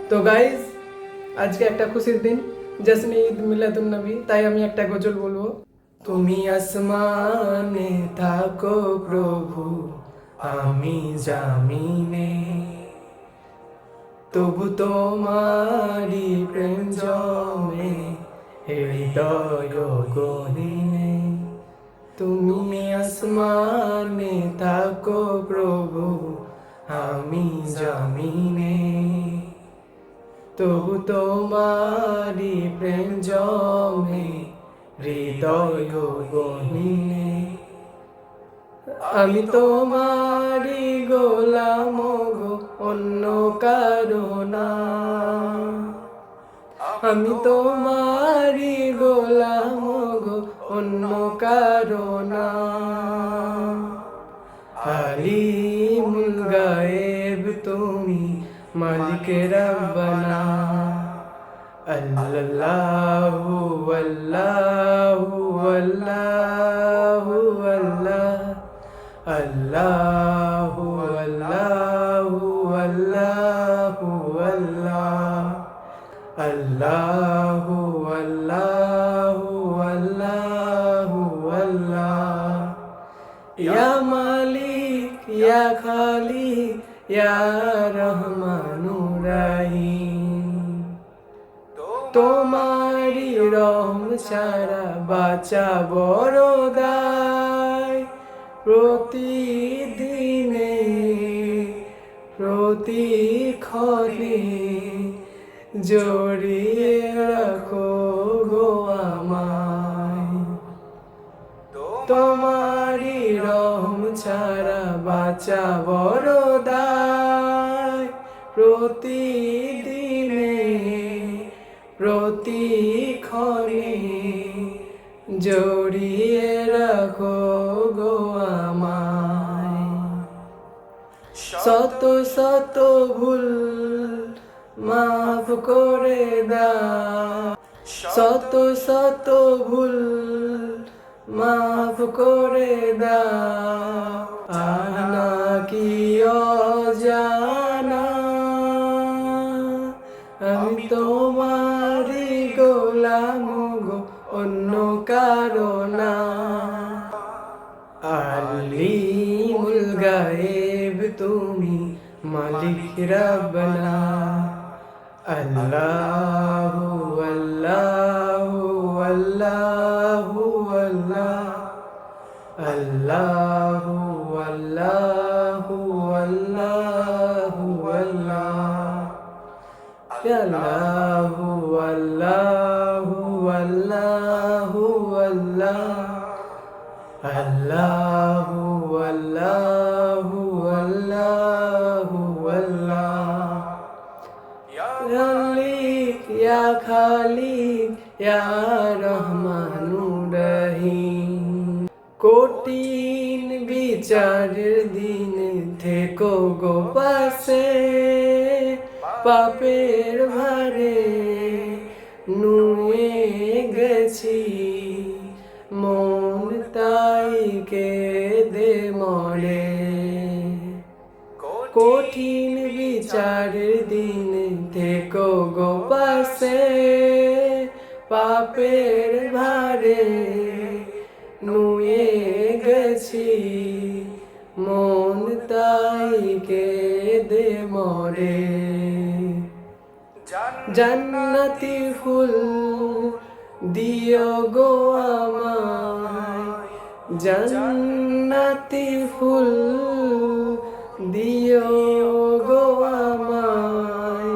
তো গাইজ, আজকে একটা খুশির দিন, জশ্নে ঈদ মিলাদুন নবী। তাই আমি একটা গজল বলবো। তুমি আসমানে থাকো প্রভু, আমি জামিনে, তবু তোমারি প্রেম জমে হৃদয় গহীনে। তুমি আসমানে থাকো প্রভু, আমি জামিনে, তবু তোমারি প্রেম জমে হৃদয় গহীনে। আমি তোমারি গোলাম গো, অন্য কারো না। আমি তোমারি গোলাম গো, অন্য কারো না। আলিমুল গায়েব তুমি, মালিক রব্বানা। আল্লাহু আল্লাহু আল্লাহু আল্লাহ, আল্লাহু আল্লাহু আল্লাহু আল্লাহ, আল্লাহু আল্লাহু আল্লাহু আল্লাহ। ইয়া মালিক ইয়া খালিক ইয়া রহমানুর রহিম, তোমারি রহম ছাড়া বাঁচা বড় দায়। প্রতিদিনে প্রতিক্ষণে জড়িয়ে রাখো গো আমায়। তোমারি রহম ছাড়া বাঁচা বড় দায়। প্রতিদিনে প্রতিক্ষণে জড়িয়ে রাখো গো আমায়। শত শত ভুল মাফ করে দাও, শত শত ভুল মাফ করে দাও। আনা কি অজানা, আমি তোমারি গোলাম গো, অন্য কারো না। আলিমুল গায়েব তুমি, মালিক রব্বানা। আল্লাহু আল্লাহু আল্লাহু আল্লাহ, আল্লাহু আল্লাহু আল্লাহু আল্লাহ, আল্লাহু আল্লাহু আল্লাহু আল্লাহ, আল্লাহু আল্লাহু আল্লাহু আল্লাহ। মালিক ইয়া খালিক ইয়া রহমানুর রহিম, কঠিন বিচারের দিন থেকো গো পাশে। পাপের ভারে নুয়ে গেছি, মন তাই কেঁদে মরে। কঠিন বিচারের দিন থেকো গো পাশে। পাপের ভারে নুয়ে গেছি, মন তাই কেঁদে মরে। জান্নাতি ফুল দিও গো আমায়, জান্নাতি ফুল দিও গো আমায়।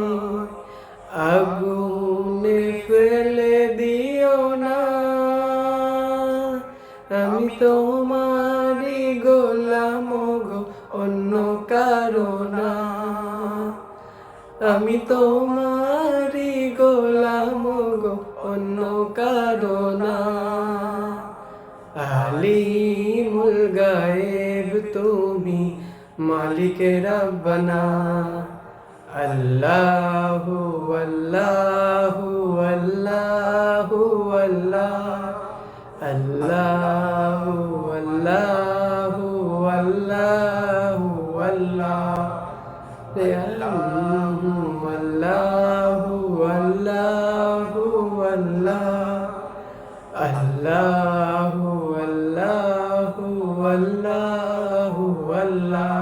আগুনে ফেলে দিও না, আমি তোমারি গোলাম গো, অন্য কারো না। আমি তোমারি গোলাম গো, অন্য কারো না। আলিমুল গায়েব তুমি, মালিক রব্বানা। আল্লাহু আল্লাহু আল্লাহু আল্লাহ, আল্লাহু আল্লাহু আল্লাহু আল্লাহ, আল্লাহু আল্লাহ। আল্লাহু আল্লাহ, আল্লাহু আল্লাহু আল্লাহু আল্লাহ।